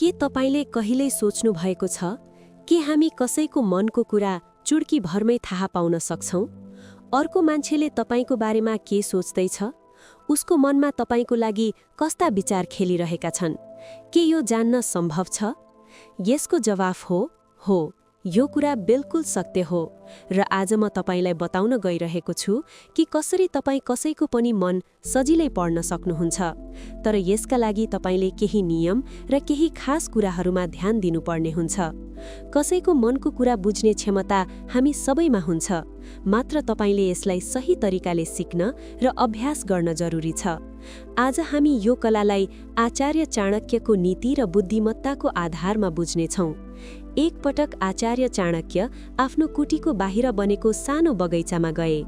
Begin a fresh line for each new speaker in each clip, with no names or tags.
के तपाईले कहिल्यै सोच्नु भएको छ के हामी कसैको मनको कुरा चुड्की भरमै थाहा पाउन सक्छौं? अर्को मान्छेले तपाईको बारेमा के सोच्दैछ? उसको मनमा तपाईको लागि कस्ता विचार खेलिरहेका छन्? के यो जान्न सम्भव छ? यसको जवाफ हो, यो कुरा बिल्कुल सत्य हो र आज म तपाईलाई बताउन गइरहेको छु कि कसरी तपाई कसैको पनि मन सजिलै पढ्न सक्नुहुन्छ। तर यसका लागि तपाईले केही नियम र केही खास कुराहरूमा ध्यान दिनुपर्ने हुन्छ। कसैको मनको कुरा बुझ्ने क्षमता हामी सबैमा हुन्छ, मात्र तपाईले यसलाई सही तरिकाले सिक्न र अभ्यास गर्न जरुरी छ। आज हामी यो कलालाई आचार्य चाणक्यको नीति र बुद्धिमत्ताको आधारमा बुझ्नेछौँ। एक पटक आचार्य चाणक्य आफ्नो कुटीको बाहिर बनेको सानो बगैँचामा गए।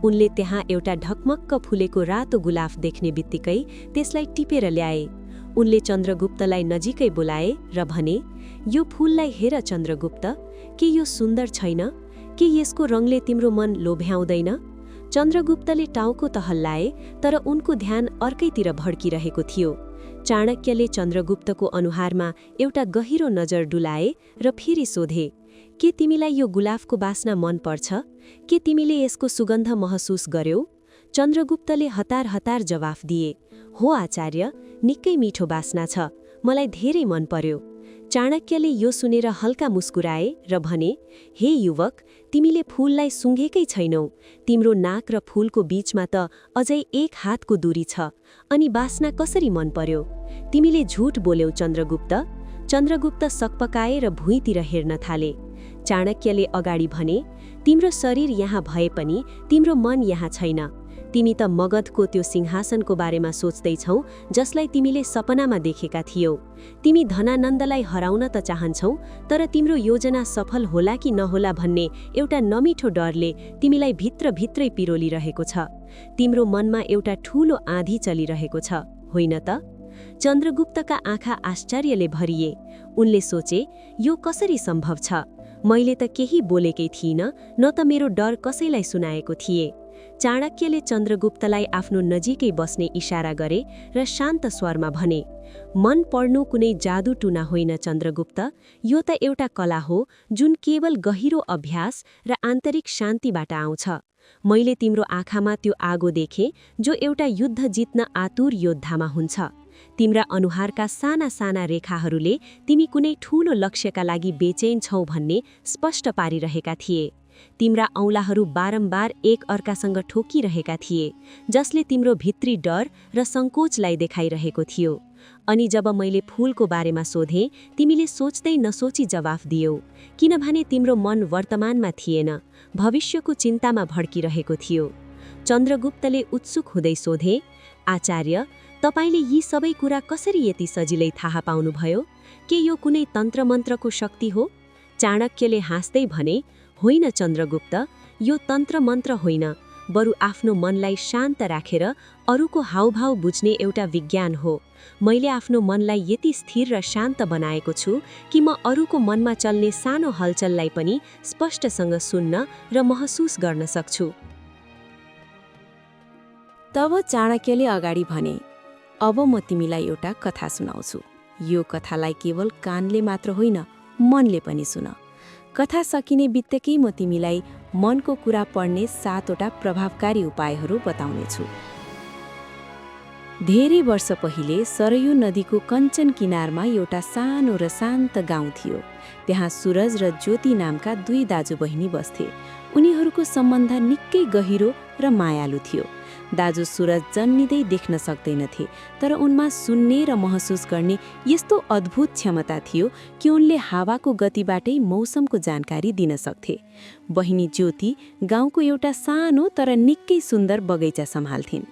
उनले त्यहाँ एउटा ढकमक्क फुलेको रातो गुलाफ देख्ने बित्तिकै त्यसलाई टिपेर ल्याए। उनले चन्द्रगुप्तलाई नजिकै बोलाए र भने, यो फूललाई हेर चन्द्रगुप्त, के यो सुन्दर छैन? के यसको रङले तिम्रो मन लोभ्याउँदैन? चन्द्रगुप्तले टाउको त हल्लाए, तर उनको ध्यान अर्कैतिर भड्किरहेको थियो। चाणक्यले चन्द्रगुप्तको अनुहारमा एउटा गहिरो नजर डुलाए र फेरि सोधे, के तिमीलाई यो गुलाफको बास्ना मन पर्छ? के तिमीले यसको सुगन्ध महसुस गर्यौ? चन्द्रगुप्तले हतार हतार जवाफ दिए, हो आचार्य, निकै मिठो बास्ना छ, मलाई धेरै मन पर्यो। चाणक्यले यो सुनेर हल्का मुस्कुराए र भने, हे युवक, तिमीले फूललाई सुँघेकै छैनौ। तिम्रो नाक र फूलको बीचमा त अझै एक हातको दूरी छ, अनि बास्ना कसरी मन पर्यो? तिमीले झुट बोल्यौ चन्द्रगुप्त। चन्द्रगुप्त सकपकाए र भुइँतिर हेर्न थाले। चाणक्यले अगाडि भने, तिम्रो शरीर यहाँ भए पनि तिम्रो मन यहाँ छैन। तिमी त मगधको त्यो सिंहासनको बारेमा सोच्दैछौ जसलाई तिमीले सपनामा देखेका थियौ। तिमी धनानन्दलाई हराउन त चाहन्छौ, तर तिम्रो योजना सफल होला कि नहोला भन्ने एउटा नमिठो डरले तिमीलाई भित्रभित्रै पिरोलिरहेको छ। तिम्रो मनमा एउटा ठूलो आँधी चलिरहेको छ, होइन त? चन्द्रगुप्तका आँखा आश्चर्यले भरिए। उनले सोचे, यो कसरी सम्भव छ? मैले त केही बोलेकै थिइनँ, न त मेरो डर कसैलाई सुनाएको थिए। चाणक्यले चन्द्रगुप्तलाई आफ्नो नजिकै बस्ने इशारा गरे र शान्त स्वरमा भने, मन पढ्नु कुनै जादु टुना होइन चन्द्रगुप्त, यो त एउटा कला हो जुन केवल गहिरो अभ्यास र आन्तरिक शान्तिबाट आउँछ। मैले तिम्रो आँखामा त्यो आगो देखेँ जो एउटा युद्ध जित्न आतुर योद्धामा हुन्छ। तिम्रा अनुहारका साना साना रेखाहरूले तिमी कुनै ठूलो लक्ष्यका लागि बेचैन छौ भन्ने स्पष्ट पारिरहेका थिए। तिम्रा औँलाहरू बारम्बार एक अर्कासँग ठोकिरहेका थिए, जसले तिम्रो भित्री डर र सङ्कोचलाई देखाइरहेको थियो। अनि जब मैले फूलको बारेमा सोधेँ, तिमीले सोच्दै नसोची जवाफ दियौ, किनभने तिम्रो मन वर्तमानमा थिएन, भविष्यको चिन्तामा भड्किरहेको थियो। चन्द्रगुप्तले उत्सुक हुँदै सोधे, आचार्य, तपाईले यी सबै कुरा कसरी यति सजिलै थाहा पाउनुभयो? के यो कुनै तन्त्रमन्त्रको शक्ति हो? चाणक्यले हाँस्दै भने, होइन चन्द्रगुप्त, यो तन्त्र मन्त्र होइन, बरु आफ्नो मनलाई शान्त राखेर अरूको हावभाव बुझ्ने एउटा विज्ञान हो। मैले आफ्नो मनलाई यति स्थिर र शान्त बनाएको छु कि म अरूको मनमा चल्ने सानो हलचललाई पनि स्पष्टसँग सुन्न र महसुस गर्न सक्छु।
तब चाणक्यले अगाडि भने, अब म तिमीलाई एउटा कथा सुनाउँछु। यो कथालाई केवल कानले मात्र होइन, मनले पनि सुन। कथा सकिने बित्तिकै म तिमीलाई मनको कुरा पढ्ने 7वटा प्रभावकारी उपायहरू बताउनेछु। धेरै वर्ष पहिले सरयू नदीको कञ्चन किनारमा एउटा सानो र शान्त गाउँ थियो। त्यहाँ सूरज र ज्योति नामका 2 दाजुबहिनी बस्थे। उनीहरूको सम्बन्ध निकै गहिरो र मायालु थियो। दाजु सूरज जन्मिँदै देख्न सक्दैनथे, तर उनमा सुन्ने र महसुस गर्ने यस्तो अद्भुत क्षमता थियो कि उनले हावाको गतिबाटै मौसमको जानकारी दिन सक्थे। बहिनी ज्योति गाउँको एउटा सानो तर निकै सुन्दर बगैँचा सम्हाल्थिन्।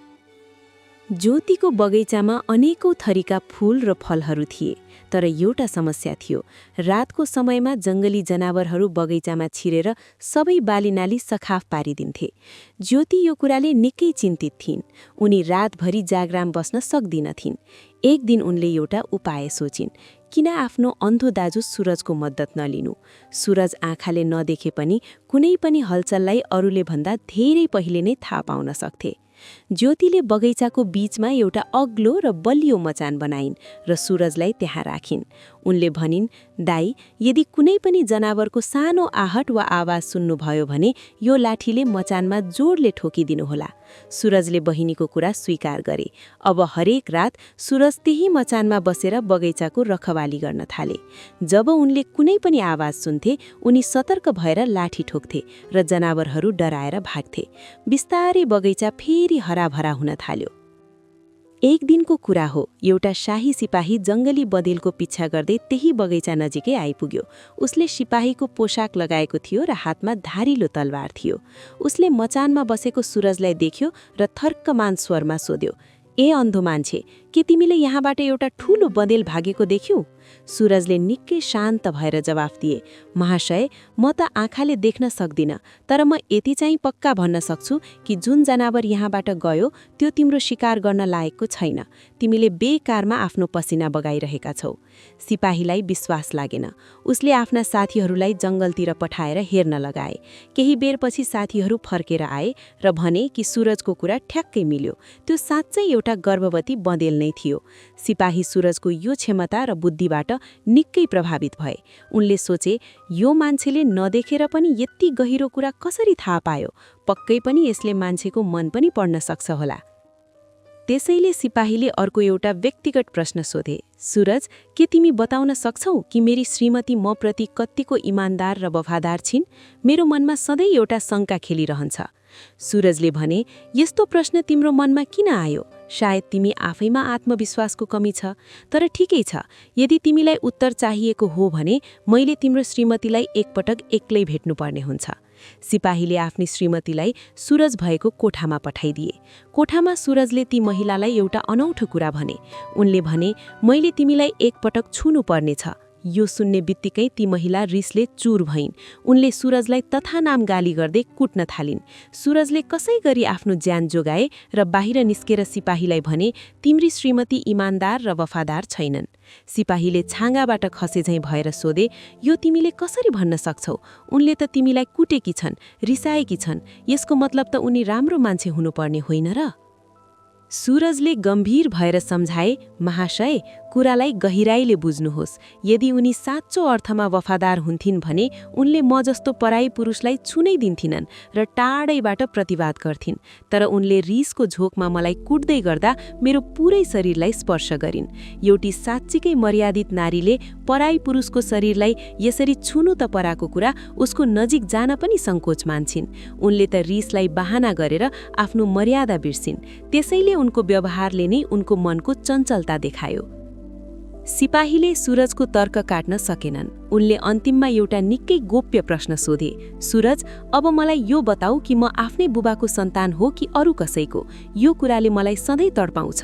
ज्योतिको बगैँचामा अनेकौं थरीका फूल र फलहरू थिए, तर एउटा समस्या थियो। रातको समयमा जङ्गली जनावरहरू बगैँचामा छिरेर सबै बालीनाली सखाफ पारिदिन्थे। ज्योति यो कुराले निकै चिन्तित थिइन्। उनी रातभरि जागराम बस्न सक्दिनथिन्। एक दिन उनले एउटा उपाय सोचिन्, किन आफ्नो अन्धो दाजु सूरजको मद्दत नलिनु? सूरज आँखाले नदेखे पनि कुनै पनि हलचललाई अरूले भन्दा धेरै पहिले नै थाहा पाउन सक्थे। ज्योतिले बगैँचाको बीचमा एउटा अग्लो र बलियो मचान बनाइन् र सूरजलाई त्यहाँ राखिन्। उनले भनिन्, दाई, यदि कुनै पनि जनावरको सानो आहट वा आवाज सुन्नुभयो भने यो लाठीले मचानमा जोडले ठोकिदिनुहोला। सूरजले बहिनीको कुरा स्वीकार गरे। अब हरेक रात सूरज त्यही मचानमा बसेर बगैँचाको रखवाली गर्न थाले। जब उनले कुनै पनि आवाज सुन्थे, उनी सतर्क भएर लाठी ठोक्थे र जनावरहरू डराएर भाग्थे। बिस्तारै बगैँचा फेरि हराभरा हुन थाल्यो। एक दिनको कुरा हो, एउटा शाही सिपाही जङ्गली बँदेलको पिच्छा गर्दै त्यही बगैँचा नजिकै आइपुग्यो। उसले सिपाहीको पोशाक लगाएको थियो र हातमा धारिलो तलवार थियो। उसले मचानमा बसेको सूरजलाई देख्यो र थर्कमान स्वरमा सोध्यो, ए अन्धो मान्छे, के तिमीले यहाँबाट एउटा ठूलो बँदेल भागेको देख्यौ? सूरजले निकै शान्त भएर जवाफ दिए, महाशय, म त आँखाले देख्न सक्दिनँ, तर म यति चाहिँ पक्का भन्न सक्छु कि जुन जनावर यहाँबाट गयो त्यो तिम्रो शिकार गर्न लायकको छैन। तिमीले बेकारमा आफ्नो पसिना बगाइरहेका छौ। सिपाहीलाई विश्वास लागेन। उसले आफ्ना साथीहरूलाई जङ्गलतिर पठाएर हेर्न लगाए। केही बेरपछि साथीहरू फर्केर आए र भने कि सूरजको कुरा ठ्याक्कै मिल्यो। त्यो साँच्चै एउटा गर्भवती बँदेल नै थियो। सिपाही सूरजको यो क्षमता र बुद्धिबाट निकै प्रभावित भए। उनले सोचे, यो मान्छेले नदेखेर पनि यति गहिरो कुरा कसरी थाहा पायो? पक्कै पनि यसले मान्छेको मन पनि पढ्न सक्छ होला। त्यसैले सिपाहीले अर्को एउटा व्यक्तिगत प्रश्न सोधे, सूरज, के तिमी बताउन सक्छौ कि मेरी श्रीमती म प्रति कतिको इमान्दार र वफादार छिन्? मेरो मनमा सधैँ एउटा शङ्का खेलिरहन्छ। सूरजले भने, यस्तो प्रश्न तिम्रो मनमा किन आयो? सायद तिमी आफैमा आत्मविश्वासको कमी छ। तर ठिकै छ, यदि तिमीलाई उत्तर चाहिएको हो भने मैले तिम्रो श्रीमतीलाई एकपटक एक्लै भेट्नुपर्ने हुन्छ। सिपाहीले आफ्नी श्रीमतीलाई सूरज भएको कोठामा पठाइदिए। कोठामा सूरजले ती महिलालाई एउटा अनौठो कुरा भने। उनले भने, मैले तिमीलाई एकपटक छुनु पर्नेछ। यो सुन्ने बित्तिकै ती महिला रिसले चुर भइन्। उनले सूरजलाई तथानाम गाली गर्दै कुट्न थालिन्। सूरजले कसै गरी आफ्नो ज्यान जोगाए र बाहिर निस्केर सिपाहीलाई भने, तिम्री श्रीमती इमान्दार र वफादार छैनन्। सिपाहीले छाँगाबाट खसेझैँ भएर सोधे, यो तिमीले कसरी भन्न सक्छौ? उनले त तिमीलाई कुटेकी छन्, रिसाएकी छन्। यसको मतलब त उनी राम्रो मान्छे हुनुपर्ने होइन र? सूरजले गम्भीर भएर सम्झाए, महाशय, कुरालाई गहिराईले बुझ्नुहोस्। यदि उनी साँचो अर्थमा वफादार हुन्थिन् भने उनले म जस्तो पराई पुरुषलाई छुनै दिन्थिनन् र टाढैबाट प्रतिवाद गर्थिन्। तर उनले रिसको झोकमा मलाई कुट्दै गर्दा मेरो पुरै शरीरलाई स्पर्श गरिन्। एउटी साँच्चीकै मर्यादित नारीले पराई पुरुषको शरीरलाई यसरी छुनु त पराको कुरा उसको नजिक जान पनि सङ्कोच मान्छिन्। उनले त रिसलाई बहाना गरेर आफ्नो मर्यादा बिर्सिन्। त्यसैले उनको व्यवहारले नै उनको मनको चञ्चलता देखायो। सिपाहीले सूरजको तर्क काट्न सकेनन्। उनले अन्तिममा एउटा निकै गोप्य प्रश्न सोधे, सूरज, अब मलाई यो बताऊ कि म आफ्नै बुबाको सन्तान हो कि अरू कसैको? यो कुराले मलाई सधैँ तडपाउँछ।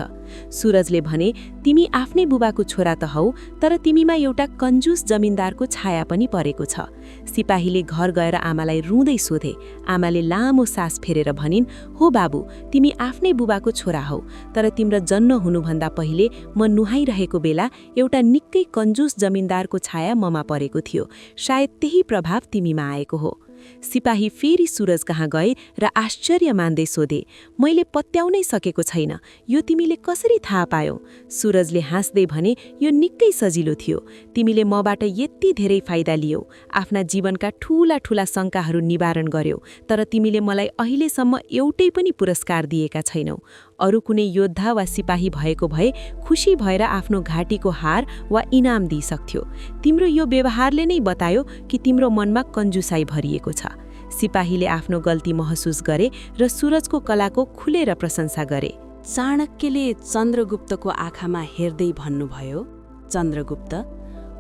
सूरजले भने, तिमी आफ्नै बुबाको छोरा त हौ, तर तिमीमा एउटा कन्जुस जमिनदारको छाया पनि परेको छ। सिपाहीले घर गएर आमालाई रुँदै सोधे। आमाले लामो सास फेरेर भनिन्, हो बाबु, तिमी आफ्नै बुबाको छोरा हौ, तर तिम्रो जन्म हुनुभन्दा पहिले म नुहाइरहेको बेला एउटा निकै कन्जुस जमिनदारको छाया ममा परेको थियो। सायद त्यही प्रभाव तिमीमा आएको हो। सिपाही फेरि सूरज कहाँ गए र आश्चर्य मान्दै सोधे, मैले पत्याउनै सकेको छैन, यो तिमीले कसरी थाहा पायौ? सूरजले हाँस्दै भने, यो निकै सजिलो थियो। तिमीले मबाट यति धेरै फाइदा लियौ, आफ्ना जीवनका ठूला ठूला शङ्काहरू निवारण गर्यौ, तर तिमीले मलाई अहिलेसम्म एउटै पनि पुरस्कार दिएका छैनौ। अरू कुनै योद्धा वा सिपाही भएको भए खुसी भएर आफ्नो घाँटीको हार वा इनाम दिइसक्थ्यो। तिम्रो यो व्यवहारले नै बतायो कि तिम्रो मनमा कन्जुसाई भरिएको छ। सिपाहीले आफ्नो गल्ती महसुस गरे र सूरजको कलाको खुलेर प्रशंसा गरे। चाणक्यले चन्द्रगुप्तको आँखामा हेर्दै भन्नुभयो, चन्द्रगुप्त,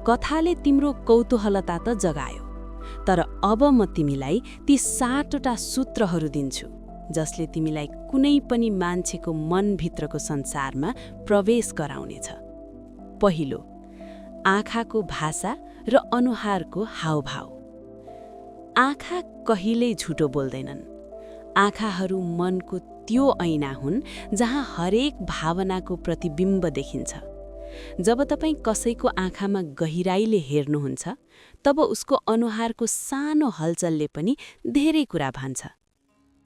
कथाले तिम्रो कौतूहलता त जगायो, तर अब म तिमीलाई ती 7वटा सूत्रहरू दिन्छु जसले तिमीलाई कुनै पनि मान्छेको मनभित्रको संसारमा प्रवेश गराउनेछ। पहिलो, आँखाको भाषा र अनुहारको हावभाव। आँखा कहिल्यै झुटो बोल्दैनन्। आँखाहरू मनको त्यो ऐना हुन् जहाँ हरेक भावनाको प्रतिबिम्ब देखिन्छ। जब तपाईँ कसैको आँखामा गहिराईले हेर्नुहुन्छ, तब उसको अनुहारको सानो हलचलले पनि धेरै कुरा भन्छ।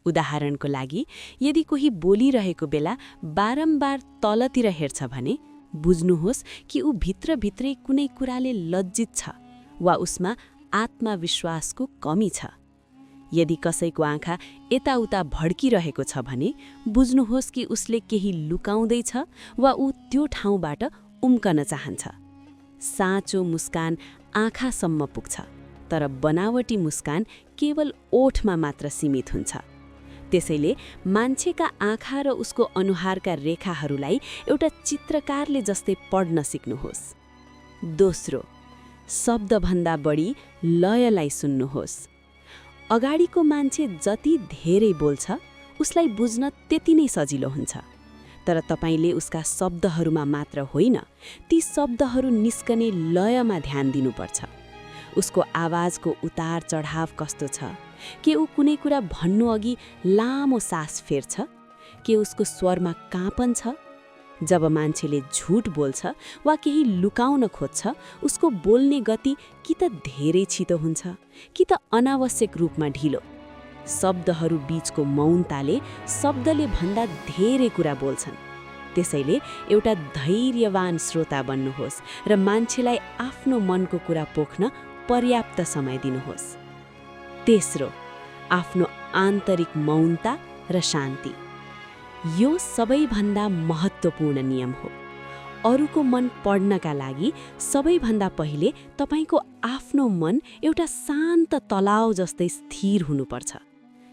उदाहरणको लागि, यदि कोही बोलिरहेको बेला बारम्बार तलतिर हेर्छ भने बुझ्नुहोस् कि ऊ भित्रभित्रै कुनै कुराले लज्जित छ वा उसमा आत्मविश्वासको कमी छ। यदि कसैको आँखा यताउता भड्किरहेको छ भने बुझ्नुहोस् कि उसले केही लुकाउँदैछ वा ऊ त्यो ठाउँबाट उम्कन चाहन्छ। साँचो मुस्कान आँखासम्म पुग्छ, तर बनावटी मुस्कान केवल ओठमा मात्र सीमित हुन्छ। त्यसैले मान्छेका आँखा र उसको अनुहारका रेखाहरूलाई एउटा चित्रकारले जस्तै पढ्न सिक्नुहोस्। दोस्रो, शब्दभन्दा बढी लयलाई सुन्नुहोस्। अगाडिको मान्छे जति धेरै बोल्छ उसलाई बुझ्न त्यति नै सजिलो हुन्छ, तर तपाईले उसका शब्दहरूमा मात्र होइन, ती शब्दहरू निस्कने लयमा ध्यान दिनुपर्छ। उसको आवाजको उतार चढाव कस्तो छ, के ऊ कुनै कुरा भन्नु अघि लामो सास फेर्छ, के उसको स्वरमा काँपन छ। जब मान्छेले झुट बोल्छ वा केही लुकाउन खोज्छ, उसको बोल्ने गति कि त धेरै छिटो हुन्छ कि त अनावश्यक रूपमा ढिलो। शब्दहरू बीचको मौनताले शब्दले भन्दा धेरै कुरा बोल्छन्। त्यसैले एउटा धैर्यवान श्रोता बन्नुहोस् र मान्छेलाई आफ्नो मनको कुरा पोख्न पर्याप्त समय दिनुहोस्। तेस्रो, आफ्नो आन्तरिक मौनता र शान्ति। यो सबैभन्दा महत्त्वपूर्ण नियम हो। अरूको मन पढ्नका लागि सबैभन्दा पहिले तपाईको आफ्नो मन एउटा शान्त तलाउ जस्तै स्थिर हुनुपर्छ।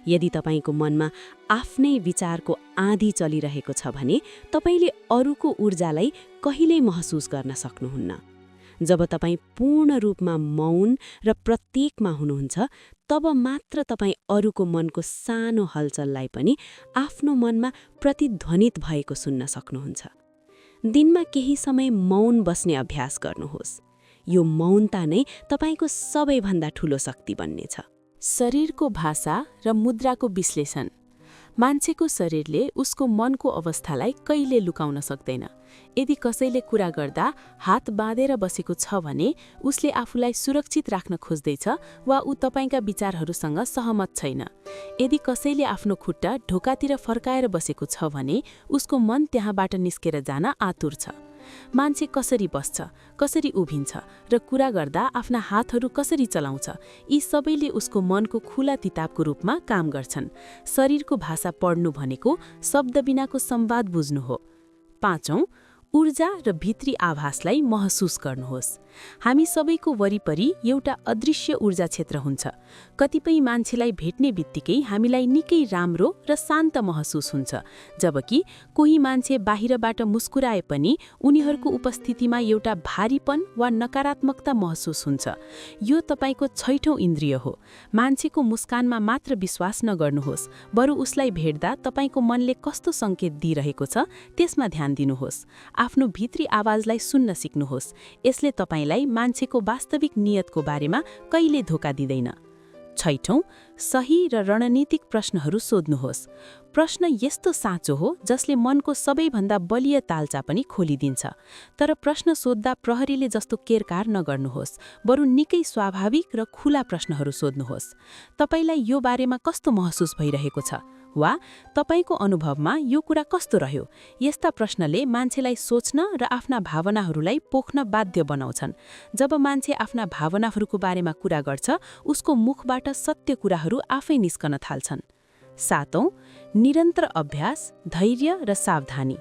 यदि तपाईको मनमा आफ्नै विचारको आँधी चलिरहेको छ भने तपाईले अरूको ऊर्जालाई कहिल्यै महसुस गर्न सक्नुहुन्न। जब तपाईँ पूर्ण रूपमा मौन र प्रत्येकमा हुनुहुन्छ, तब मात्र तपाईँ अरूको मनको सानो हलचललाई पनि आफ्नो मनमा प्रतिध्वनित भएको सुन्न सक्नुहुन्छ। दिनमा केही समय मौन बस्ने अभ्यास गर्नुहोस्। यो मौनता नै तपाईको सबैभन्दा ठूलो शक्ति बन्नेछ।
शरीरको भाषा र मुद्राको विश्लेषण। मान्छेको शरीरले उसको मनको अवस्थालाई कहिले लुकाउन सक्दैन। यदि कसैले कुरा गर्दा हात बाँधेर बसेको छ भने उसले आफूलाई सुरक्षित राख्न खोज्दैछ वा ऊ तपाईका विचारहरूसँग सहमत छैन। यदि कसैले आफ्नो खुट्टा ढोकातिर फर्काएर बसेको छ भने उसको मन त्यहाँबाट निस्केर जान आतुर छ। मान्छे कसरी बस्छ, कसरी उभिन्छ र कुरा गर्दा आफ्ना हातहरू कसरी चलाउँछ, यी सबैले उसको मनको खुला किताबको रूपमा काम गर्छन्। शरीरको भाषा पढ्नु भनेको शब्द बिनाको संवाद बुझ्नु हो। पाँचौं, ऊर्जा र भित्री आभासलाई महसुस गर्नुहोस्। हामी सबैको वरिपरि एउटा अदृश्य ऊर्जा क्षेत्र हुन्छ। कतिपय मान्छेलाई भेट्ने बित्तिकै हामीलाई निकै राम्रो र शान्त महसुस हुन्छ, जबकि कोही मान्छे बाहिरबाट मुस्कुराए पनि उनीहरूको उपस्थितिमा एउटा भारीपन वा नकारात्मकता महसुस हुन्छ। यो तपाईको छैठौं इन्द्रिय हो। मान्छेको मुस्कानमा मात्र विश्वास नगर्नुहोस्, बरु उसलाई भेट्दा तपाईको मनले कस्तो संकेत दिइरहेको छ त्यसमा ध्यान दिनुहोस्। आफ्नो भित्री आवाजलाई सुन्न सिक्नुहोस्। यसले तपाईलाई मान्छेको वास्तविक नियतको बारेमा कहिले धोका दिँदैन। छैठौं, सही र रणनीतिक प्रश्नहरू सोध्नुहोस्। प्रश्न यस्तो साँचो हो जसले मनको सबैभन्दा बलिय तालचा पनि खोलिदिन्छ। तर प्रश्न सोध्दा प्रहरीले जस्तो केरकार नगर्नुहोस्, बरु निकै स्वाभाविक र खुला प्रश्नहरू सोध्नुहोस्। तपाईलाई यो बारेमा कस्तो महसुस भइरहेको छ वा तपाईको अनुभवमा यो कुरा कस्तो रह्यो? यस्ता प्रश्नले मान्छेलाई सोच्न र आफ्ना भावनाहरूलाई पोख्न बाध्य बनाउँछन्। जब मान्छे आफ्ना भावनाहरूको बारेमा कुरा गर्छ, उसको मुखबाट सत्य कुराहरू आफै निस्कन थाल्छन्। सातौं, निरन्तर अभ्यास, धैर्य र सावधानी।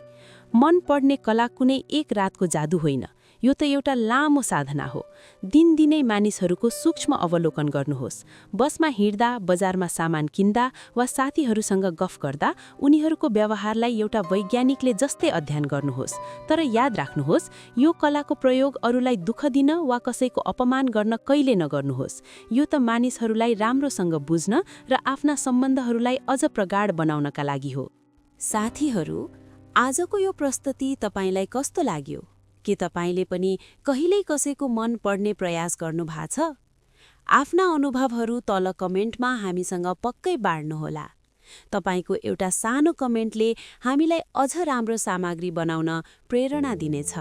मन पढ्ने कला कुनै एक रातको जादु होइन, यो त एउटा लामो साधना हो। दिनदिनै मानिसहरूको सूक्ष्म अवलोकन गर्नुहोस्। बसमा हिँड्दा, बजारमा सामान किन्दा वा साथीहरूसँग गफ गर्दा उनीहरूको व्यवहारलाई एउटा वैज्ञानिकले जस्तै अध्ययन गर्नुहोस्। तर याद राख्नुहोस्, यो कलाको प्रयोग अरूलाई दुःख दिन वा कसैको अपमान गर्न कहिले नगर्नुहोस्। यो त मानिसहरूलाई राम्रोसँग बुझ्न र आफ्ना सम्बन्धहरूलाई अझ प्रगाढ बनाउनका लागि हो।
साथीहरू, आजको यो प्रस्तुति तपाईलाई कस्तो लाग्यो? के तपाईले पनि कहिल्यै कसैको मन पढ्ने प्रयास गर्नुभएको छ? आफ्ना अनुभवहरू तल कमेन्टमा हामीसँग पक्कै बाँड्नुहोला। तपाईको एउटा सानो कमेन्टले हामीलाई अझ राम्रो सामग्री बनाउन प्रेरणा दिनेछ।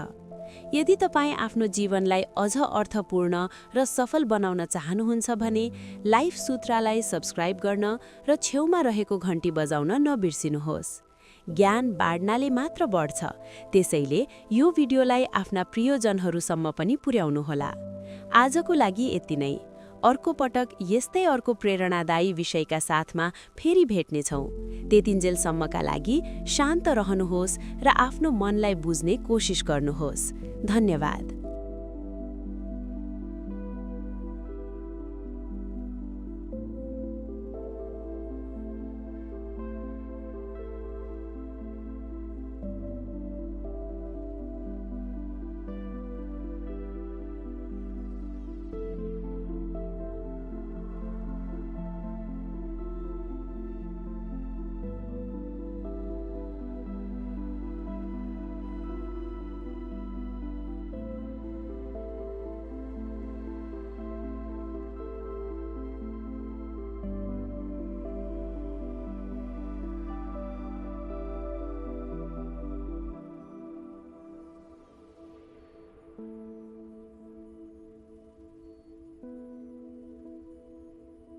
यदि तपाईँ आफ्नो जीवनलाई अझ अर्थपूर्ण र सफल बनाउन चाहनुहुन्छ भने लाइफ सूत्रालाई सब्स्क्राइब गर्न र छेउमा रहेको घण्टी बजाउन नबिर्सिनुहोस्। ज्ञान बाँड्नाले मात्र बढ्छ, त्यसैले यो भिडियोलाई आफ्ना प्रियजनहरूसम्म पनि पुर्याउनुहोला। आजको लागि यति नै। अर्को पटक यस्तै अर्को प्रेरणादायी विषयका साथमा फेरि भेट्नेछौँ। त्यतिन्जेलसम्मका लागि शान्त रहनुहोस् र आफ्नो मनलाई बुझ्ने कोसिस गर्नुहोस्। धन्यवाद।